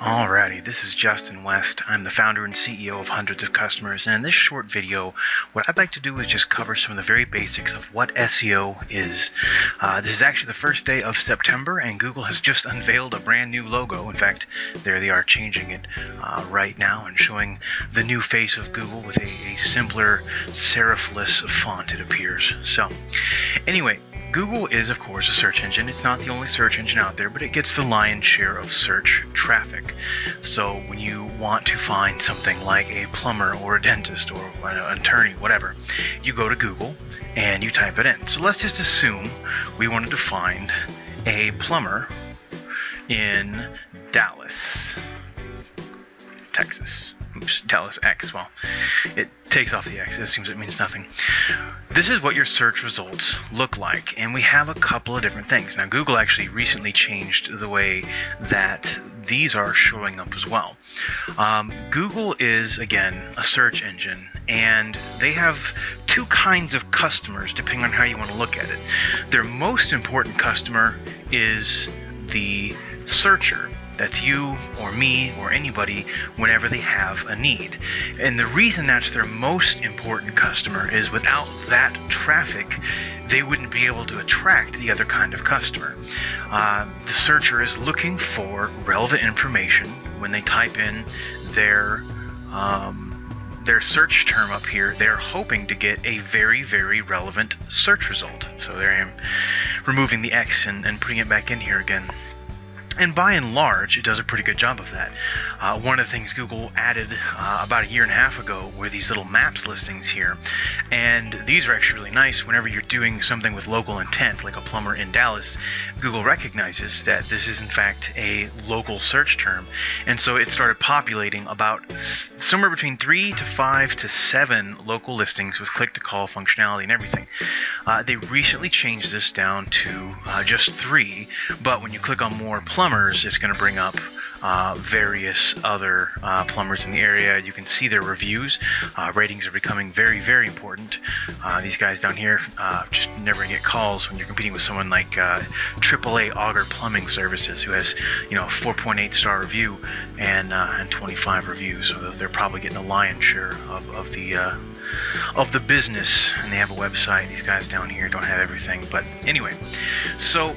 Alrighty, this is Justin West. I'm the founder and CEO of Hundreds of Customers, and in this short video, what I'd like to do is just cover some of the very basics of what SEO is. This is actually the first day of September, and Google has just unveiled a brand new logo. In fact, there they are changing it right now and showing the new face of Google with a simpler serifless font, it appears. So, anyway, Google is, of course, a search engine. It's not the only search engine out there, but it gets the lion's share of search traffic. So when you want to find something like a plumber or a dentist or an attorney, whatever, you go to Google and you type it in. So let's just assume we wanted to find a plumber in Dallas, Texas. Oops, Dallas X. Well, it takes off the X. It assumes it means nothing. This is what your search results look like, and we have a couple of different things. Now, Google actually recently changed the way that these are showing up as well. Google is, again, a search engine, and they have two kinds of customers depending on how you want to look at it. Their most important customer is the searcher. That's you or me or anybody whenever they have a need. And the reason that's their most important customer is without that traffic, they wouldn't be able to attract the other kind of customer. The searcher is looking for relevant information when they type in their search term up here. They're hoping to get a very, very relevant search result. So there I am removing the X and putting it back in here again. And by and large, it does a pretty good job of that. One of the things Google added about a year and a half ago were these little maps listings here. And these are actually really nice. Whenever you're doing something with local intent, like a plumber in Dallas, Google recognizes that this is in fact a local search term. And so it started populating about somewhere between 3 to 5 to 7 local listings with click-to-call functionality and everything. They recently changed this down to just 3, but when you click on more plumbers, it's going to bring up various other plumbers in the area. You can see their reviews. Ratings are becoming very, very important. These guys down here just never get calls when you're competing with someone like AAA Auger Plumbing Services, who has, a 4.8 star review and 25 reviews. So they're probably getting the lion's share of the business, and they have a website. These guys down here don't have everything, but anyway, so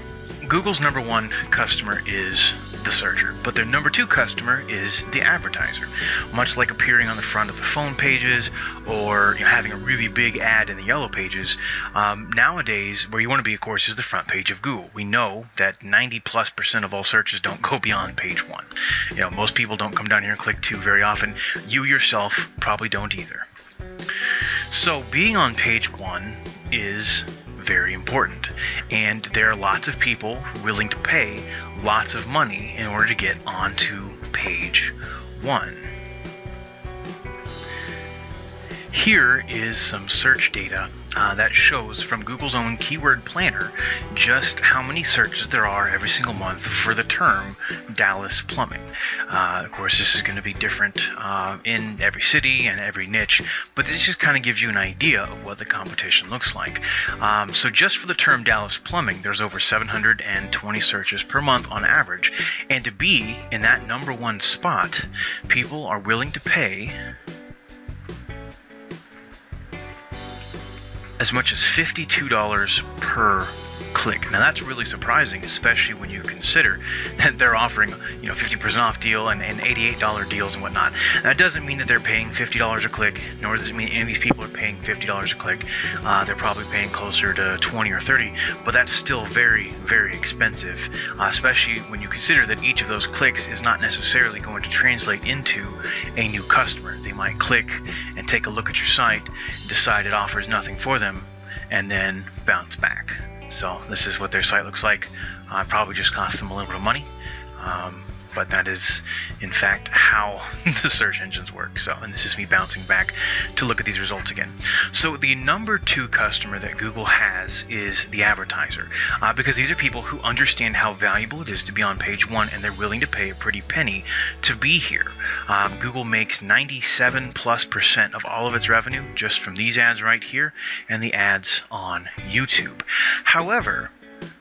Google's number one customer is the searcher, but their number two customer is the advertiser. Much like appearing on the front of the phone pages or having a really big ad in the yellow pages, nowadays where you want to be, of course, is the front page of Google. We know that 90+% of all searches don't go beyond page 1. Most people don't come down here and click 2 very often. You yourself probably don't either. So being on page 1 is very important, and there are lots of people willing to pay lots of money in order to get onto page 1. Here is some search data that shows from Google's own keyword planner just how many searches there are every single month for the term Dallas plumbing. Of course, this is going to be different in every city and every niche, but this just kind of gives you an idea of what the competition looks like. So just for the term Dallas plumbing, there's over 720 searches per month on average, and to be in that number one spot, people are willing to pay as much as $52 per click. Now that's really surprising, especially when you consider that they're offering 50% off deal and $88 deals and whatnot. That doesn't mean that they're paying $50 a click, nor does it mean any of these people are paying $50 a click. They're probably paying closer to 20 or 30, but that's still very, very expensive, especially when you consider that each of those clicks is not necessarily going to translate into a new customer. They might click and take a look at your site, decide it offers nothing for them, and then bounce back. So this is what their site looks like. Probably just cost them a little bit of money, but that is in fact how the search engines work. So, and this is me bouncing back to look at these results again. So the number two customer that Google has is the advertiser, because these are people who understand how valuable it is to be on page 1, and they're willing to pay a pretty penny to be here. Google makes 97+% of all of its revenue just from these ads right here and the ads on YouTube. However,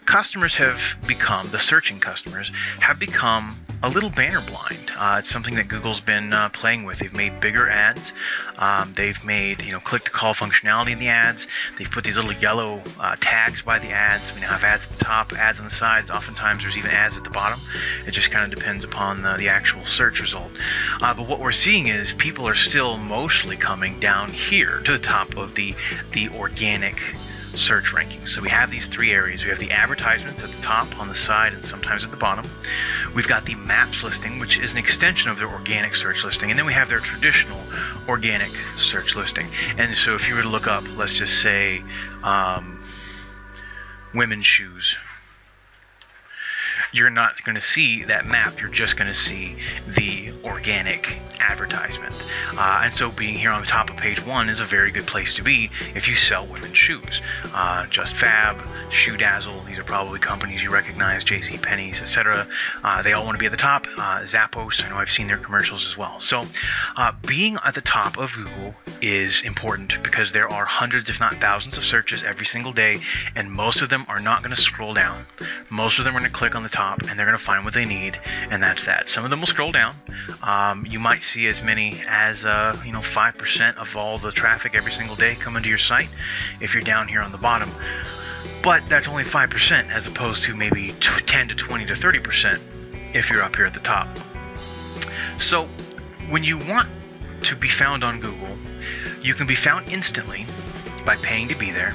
the searching customers have become a little banner blind. It's something that Google's been playing with. They've made bigger ads. They've made, click to call functionality in the ads. They've put these little yellow tags by the ads. We now have ads at the top, ads on the sides. Oftentimes there's even ads at the bottom. It just kind of depends upon the actual search result. But what we're seeing is people are still mostly coming down here to the top of the organic search rankings. So we have these three areas. We have the advertisements at the top, on the side, and sometimes at the bottom. We've got the maps listing, which is an extension of their organic search listing, and then we have their traditional organic search listing. And so if you were to look up, let's just say women's shoes, you're not going to see that map. You're just going to see the organic advertisement. And so being here on the top of page 1 is a very good place to be if you sell women's shoes. Just Fab, Shoe Dazzle, these are probably companies you recognize, JCPenney's, etc. They all want to be at the top. Zappos, I know I've seen their commercials as well. So being at the top of Google is important because there are hundreds, if not thousands, of searches every single day, and most of them are not going to scroll down. Most of them are going to click on the top, and they're going to find what they need, and that's that. Some of them will scroll down. You might see as many as 5% of all the traffic every single day come into your site if you're down here on the bottom. But that's only 5% as opposed to maybe 10 to 20 to 30% if you're up here at the top. So when you want to be found on Google, you can be found instantly by paying to be there,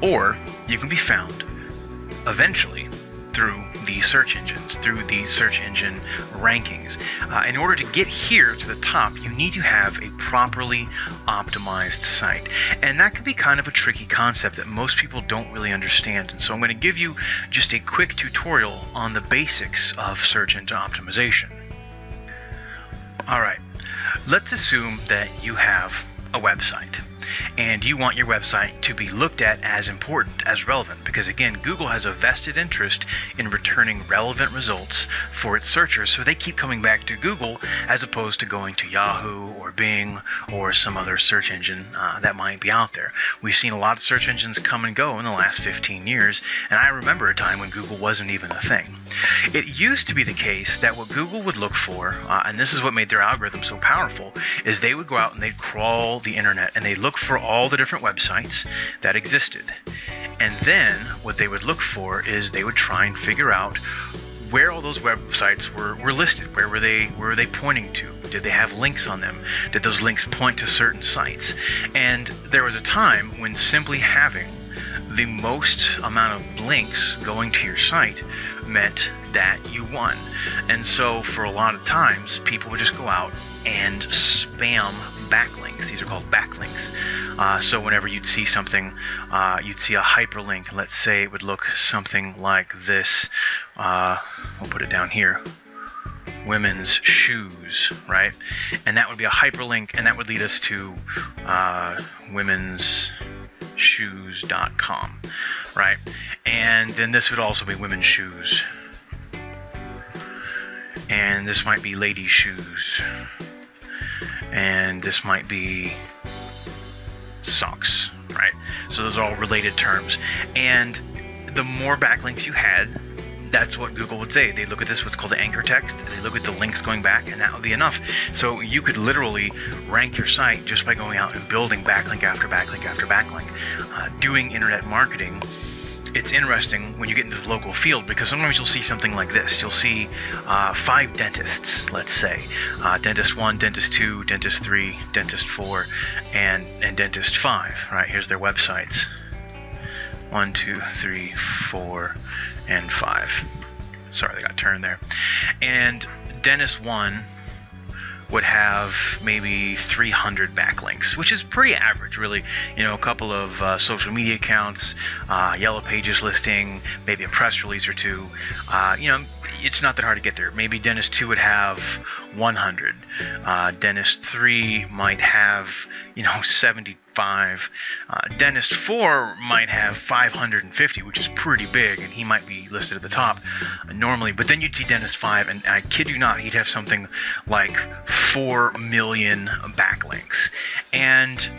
or you can be found eventually through the search engines, through the search engine rankings. In order to get here to the top, you need to have a properly optimized site. And that can be kind of a tricky concept that most people don't really understand. And so I'm going to give you just a quick tutorial on the basics of search engine optimization. All right, let's assume that you have a website, and you want your website to be looked at as important, as relevant, because again, Google has a vested interest in returning relevant results for its searchers, so they keep coming back to Google as opposed to going to Yahoo or Bing or some other search engine that might be out there. We've seen a lot of search engines come and go in the last 15 years, and I remember a time when Google wasn't even a thing. It used to be the case that what Google would look for, and this is what made their algorithm so powerful, is they would go out and they'd crawl the internet and they'd look for all the different websites that existed. And then what they would look for is they would try and figure out where all those websites were listed. Where were they pointing to? Did they have links on them? Did those links point to certain sites? And there was a time when simply having the most amount of links going to your site meant that you won. And so for a lot of times, people would just go out and spam backlinks. These are called backlinks. So whenever you'd see something, you'd see a hyperlink. Let's say it would look something like this. We'll put it down here. Women's shoes, right? And that would be a hyperlink, and that would lead us to womensshoes.com, right? And then this would also be women's shoes. And this might be ladies' shoes. And this might be socks, right? So those are all related terms. And the more backlinks you had, that's what Google would say. They look at this, what's called the anchor text. They look at the links going back, and that would be enough. So you could literally rank your site just by going out and building backlink after backlink after backlink. Doing internet marketing, it's interesting when you get into the local field, because sometimes you'll see something like this. You'll see 5 dentists, let's say. Dentist 1, Dentist 2, Dentist 3, Dentist 4, and Dentist 5, right? Here's their websites. 1, 2, 3, 4, and 5. Sorry, they got turned there. And Dentist 1 would have maybe 300 backlinks, which is pretty average, really. A couple of social media accounts, Yellow Pages listing, maybe a press release or two. It's not that hard to get there. Maybe Dentist 2 would have 100. Dentist 3 might have, 75. Dentist 4 might have 550, which is pretty big, and he might be listed at the top normally. But then you'd see Dentist 5, and I kid you not, he'd have something like 4 million backlinks. And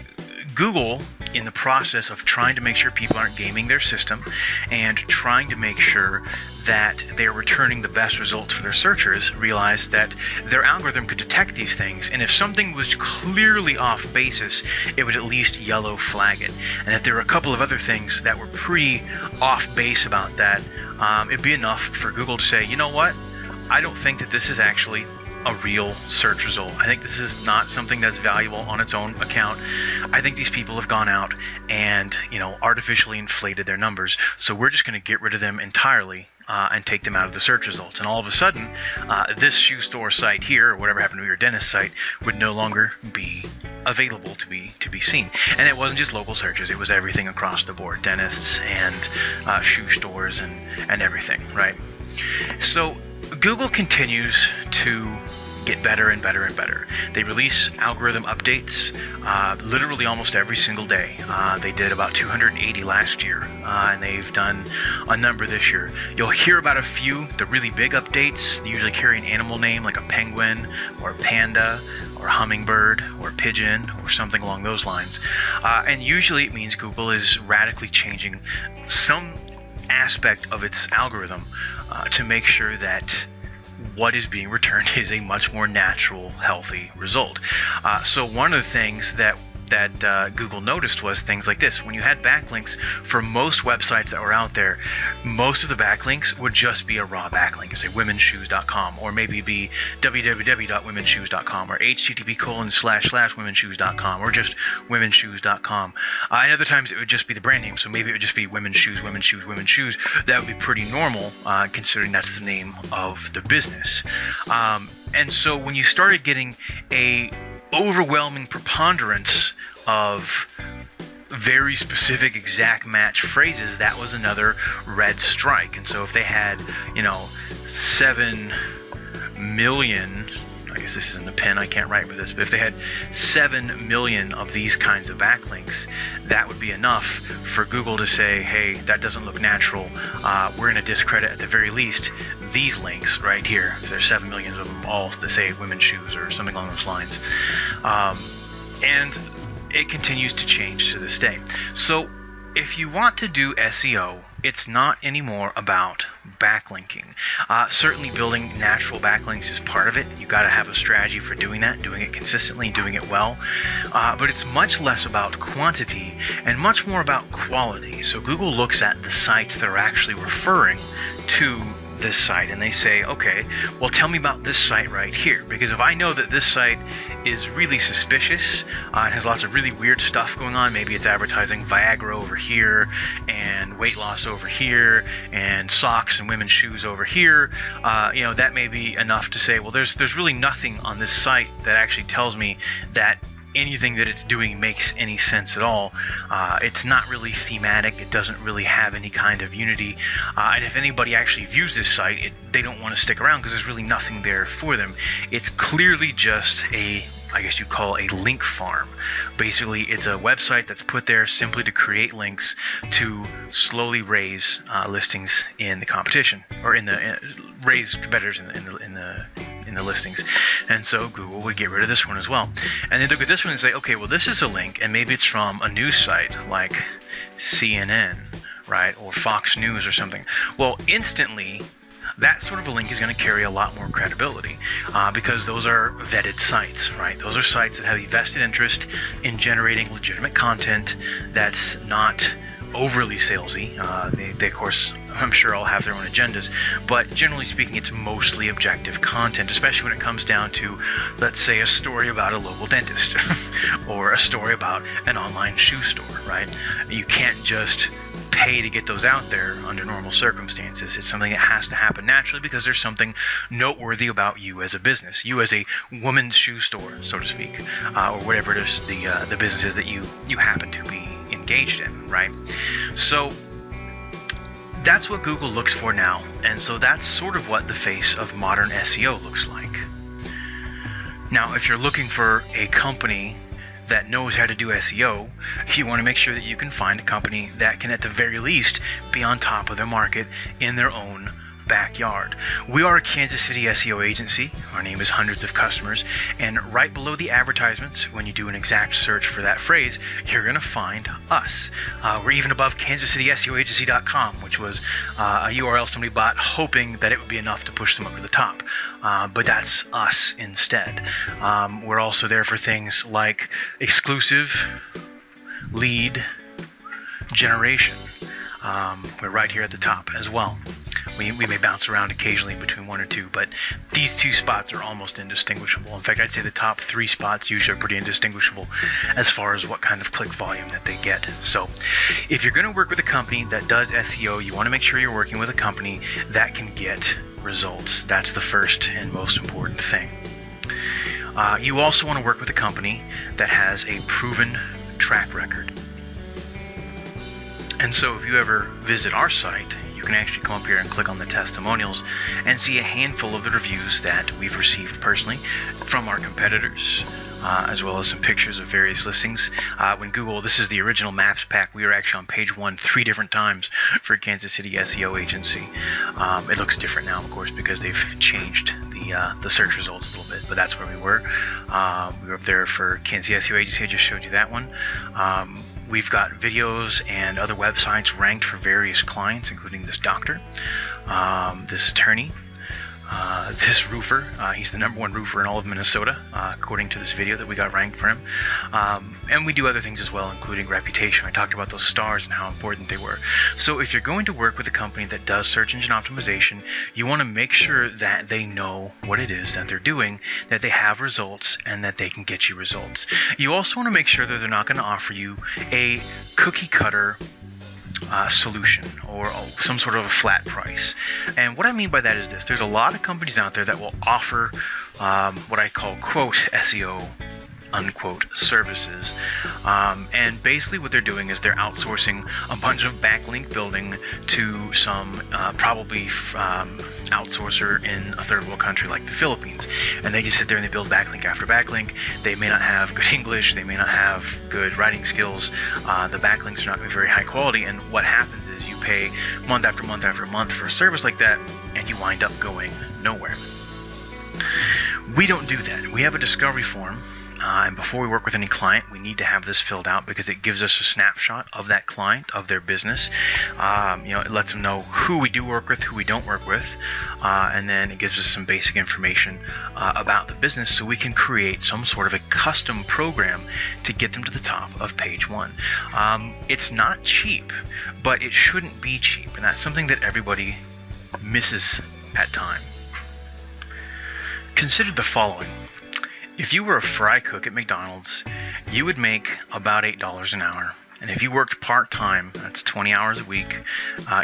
Google, in the process of trying to make sure people aren't gaming their system and trying to make sure that they're returning the best results for their searchers, realized that their algorithm could detect these things, and if something was clearly off basis, it would at least yellow flag it. And if there were a couple of other things that were pretty off base about that, it'd be enough for Google to say, you know what, I don't think that this is actually a real search result. I think this is not something that's valuable on its own account. I think these people have gone out and, artificially inflated their numbers. So we're just going to get rid of them entirely and take them out of the search results. And all of a sudden, this shoe store site here, or whatever happened to be your dentist site, would no longer be available to be seen. And it wasn't just local searches; it was everything across the board, dentists and shoe stores and everything, right? So Google continues to get better and better and better. They release algorithm updates literally almost every single day. They did about 280 last year, and they've done a number this year. You'll hear about a few, the really big updates. They usually carry an animal name like a penguin or a panda or hummingbird or pigeon or something along those lines. And usually it means Google is radically changing some aspect of its algorithm to make sure that what is being returned is a much more natural, healthy result. So one of the things that Google noticed was things like this. When you had backlinks for most websites that were out there, most of the backlinks would just be a raw backlink, say womensshoes.com, or maybe be www.womensshoes.com, or http://womensshoes.com, or just womensshoes.com. And other times it would just be the brand name, so maybe it would just be women's shoes, women's shoes, women's shoes. That would be pretty normal, considering that's the name of the business. And so when you started getting a overwhelming preponderance of very specific exact match phrases, that was another red strike. And so if they had 7 million, I guess this isn't a pen, I can't write with this, but if they had 7 million of these kinds of backlinks, that would be enough for Google to say, hey, that doesn't look natural. We're going to discredit at the very least these links right here. If there's 7 million of them all that say women's shoes or something along those lines. And it continues to change to this day. So if you want to do SEO, it's not anymore about backlinking. Certainly building natural backlinks is part of it. You got to have a strategy for doing that, doing it consistently, doing it well. But it's much less about quantity and much more about quality. So Google looks at the sites that are actually referring to this site and they say, okay, well, tell me about this site right here, because if I know that this site is really suspicious, it has lots of really weird stuff going on, maybe it's advertising Viagra over here and weight loss over here and socks and women's shoes over here, that may be enough to say, well, there's really nothing on this site that actually tells me that anything that it's doing makes any sense at all. It's not really thematic. It doesn't really have any kind of unity. And if anybody actually views this site, they don't want to stick around because there's really nothing there for them. It's clearly just I guess you call a link farm. Basically, it's a website that's put there simply to create links to slowly raise listings in the competition, or raise competitors in the listings. And so Google would get rid of this one as well. And they look at this one and say, okay, well, this is a link, and maybe it's from a news site like CNN, right, or Fox News or something. Well, instantly, that sort of a link is going to carry a lot more credibility because those are vetted sites, right? Those are sites that have a vested interest in generating legitimate content that's not overly salesy. They, of course, I'm sure all have their own agendas, but generally speaking, it's mostly objective content, especially when it comes down to, let's say, a story about a local dentist or a story about an online shoe store, right? You can't just pay to get those out there under normal circumstances. It's something that has to happen naturally because there's something noteworthy about you as a business, you as a woman's shoe store, so to speak, or whatever it is the business is that you happen to be engaged in, right? So that's what Google looks for now, and so that's sort of what the face of modern SEO looks like. Now, if you're looking for a company that knows how to do SEO, you want to make sure that you can find a company that can at the very least be on top of their market in their own backyard. We are a Kansas City SEO agency. Our name is Hundreds of Customers, and right below the advertisements, when you do an exact search for that phrase, you're going to find us. We're even above KansasCitySEOagency.com, which was a URL somebody bought hoping that it would be enough to push them up to the top. But that's us instead. We're also there for things like exclusive lead generation. We're right here at the top as well. We may bounce around occasionally between one or two, but these two spots are almost indistinguishable. In fact, I'd say the top three spots usually are pretty indistinguishable as far as what kind of click volume that they get. So if you're going to work with a company that does SEO, you want to make sure you're working with a company that can get results. That's the first and most important thing. You also want to work with a company that has a proven track record. And so if you ever visit our site, you can actually come up here and click on the testimonials and see a handful of the reviews that we've received personally from our competitors, as well as some pictures of various listings. When Google, this is the original Maps pack, we were actually on page 1 3 different times for Kansas City SEO Agency. It looks different now, of course, because they've changed the search results a little bit, but that's where we were. We were up there for Kansas City SEO Agency. I just showed you that one. We've got videos and other websites ranked for various clients, including this doctor, this attorney, this roofer. He's the #1 roofer in all of Minnesota, according to this video that we got ranked for him. And we do other things as well, including reputation. I talked about those stars and how important they were. So if you're going to work with a company that does search engine optimization, you want to make sure that they know what it is that they're doing, that they have results, and that they can get you results. You also want to make sure that they're not going to offer you a cookie cutter solution or some sort of a flat price. And what I mean by that is this: there's a lot of companies out there that will offer what I call quote SEO unquote services, and basically what they're doing is they're outsourcing a bunch of backlink building to some probably outsourcer in a third world country like the Philippines, and they just sit there and they build backlink after backlink. They may not have good English, they may not have good writing skills, the backlinks are not going to be very high quality, and what happens is you pay month after month after month for a service like that, and you wind up going nowhere. We don't do that. We have a discovery form. And before we work with any client, we need to have this filled out because it gives us a snapshot of that client, of their business. It lets them know who we do work with, who we don't work with, and then it gives us some basic information about the business so we can create some sort of a custom program to get them to the top of page 1. It's not cheap, but it shouldn't be cheap, and that's something that everybody misses at times. Consider the following. If you were a fry cook at McDonald's, you would make about $8 an hour. And if you worked part-time, that's 20 hours a week,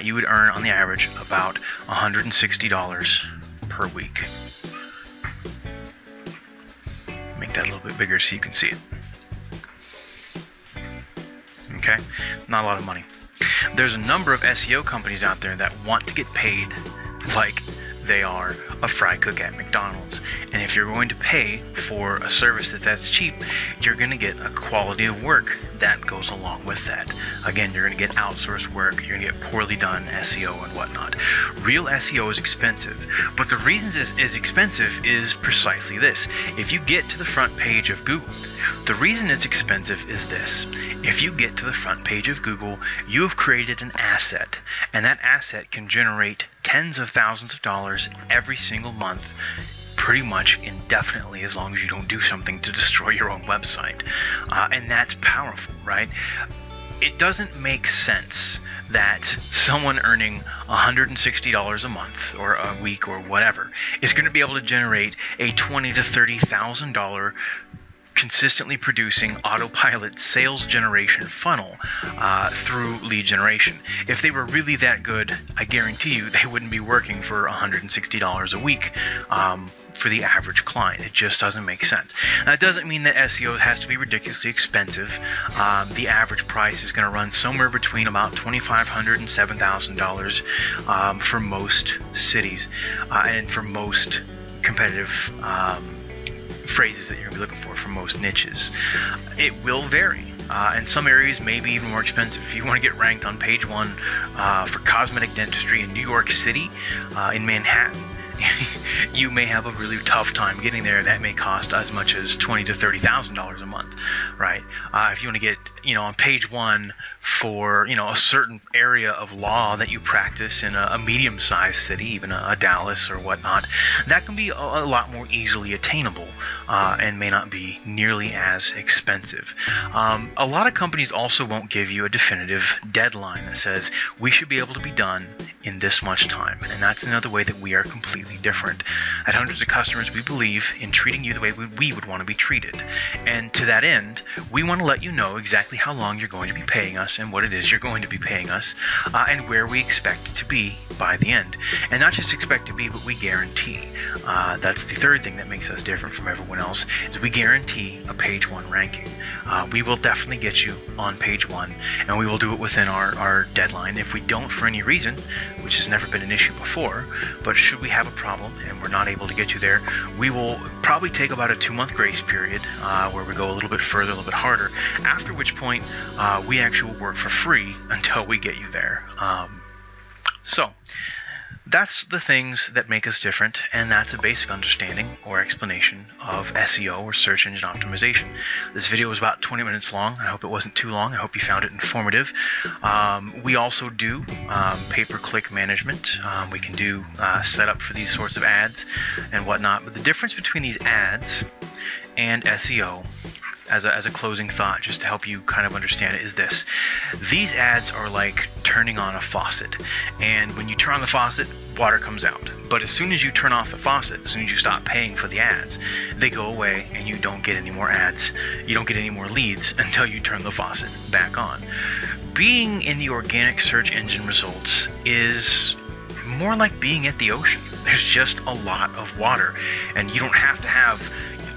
you would earn on the average about $160 per week. Make that a little bit bigger so you can see it. Okay? Not a lot of money. There's a number of SEO companies out there that want to get paid like they are a fry cook at McDonald's. And if you're going to pay for a service that's cheap, you're going to get a quality of work that goes along with that. Again, you're going to get outsourced work, you're going to get poorly done SEO and whatnot. Real SEO is expensive, but the reason it's expensive is precisely this. If you get to the front page of Google, the reason it's expensive is this. If you get to the front page of Google, you have created an asset, and that asset can generate tens of thousands of dollars every single month, pretty much indefinitely, as long as you don't do something to destroy your own website. And that's powerful, right? It doesn't make sense that someone earning $160 a month or a week or whatever is going to be able to generate a $20,000 to $30,000 consistently producing autopilot sales generation funnel through lead generation. If they were really that good, I guarantee you they wouldn't be working for $160 a week for the average client. It just doesn't make sense. Now, that doesn't mean that SEO has to be ridiculously expensive. The average price is going to run somewhere between about $2,500 and $7,000 for most cities and for most competitive phrases that you're going to be looking for most niches. It will vary. and some areas may be even more expensive. If you want to get ranked on page 1 for cosmetic dentistry in New York City, in Manhattan, you may have a really tough time getting there. That may cost as much as $20,000 to $30,000 a month, right? If you want to get, on page 1 for, a certain area of law that you practice in a medium-sized city, even a Dallas or whatnot, that can be a lot more easily attainable and may not be nearly as expensive. A lot of companies also won't give you a definitive deadline that says we should be able to be done in this much time, and that's another way that we are completely different. At Hundreds of Customers, we believe in treating you the way we would want to be treated, and to that end, we want to let you know exactly how long you're going to be paying us and what it is you're going to be paying us, and where we expect to be by the end. And not just expect to be, but we guarantee. That's the third thing that makes us different from everyone else, is we guarantee a page 1 ranking. We will definitely get you on page 1, and we will do it within our deadline. If we don't for any reason, which has never been an issue before, but should we have a problem and we're not able to get you there, we will probably take about a 2-month grace period where we go a little bit further, a little bit harder, after which point we actually will work for free until we get you there. So that's the things that make us different, and that's a basic understanding or explanation of SEO, or search engine optimization. This video was about 20 minutes long. I hope it wasn't too long. I hope you found it informative. We also do pay-per-click management. We can do setup for these sorts of ads and whatnot, but the difference between these ads and SEO, as a closing thought, just to help you kind of understand it, is this. These ads are like turning on a faucet, and when you turn on the faucet, water comes out. But as soon as you turn off the faucet, as soon as you stop paying for the ads, they go away and you don't get any more ads. You don't get any more leads until you turn the faucet back on. Being in the organic search engine results is more like being at the ocean. There's just a lot of water, and you don't have to have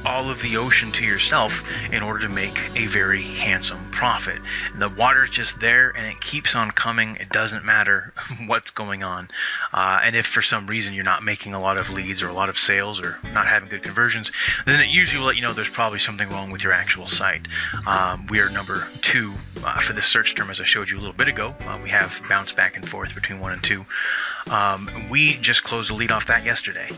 all of the ocean to yourself in order to make a very handsome profit. The water's just there and it keeps on coming. It doesn't matter what's going on. And if for some reason you're not making a lot of leads or a lot of sales or not having good conversions, then it usually will let you know there's probably something wrong with your actual site. We are number 2 for this search term, as I showed you a little bit ago. We have bounced back and forth between 1 and 2. We just closed a lead off that yesterday.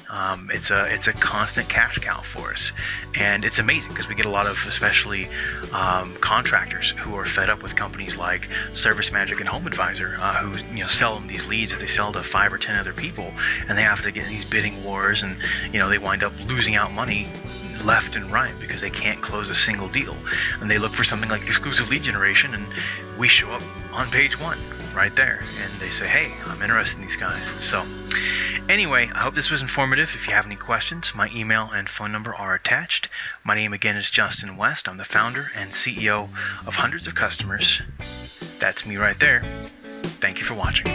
It's a constant cash cow for us, and it's amazing because we get a lot of, especially contractors who are fed up with companies like ServiceMagic and HomeAdvisor, who sell them these leads that they sell to 5 or 10 other people, and they have to get in these bidding wars, and they wind up losing out money left and right because they can't close a single deal, and they look for something like exclusive lead generation, and we show up on page 1 right there, and they say, hey, I'm interested in these guys. So anyway, I hope this was informative. If you have any questions, my email and phone number are attached. My name again is Justin West. I'm the founder and CEO of Hundreds of Customers. That's me right there. Thank you for watching.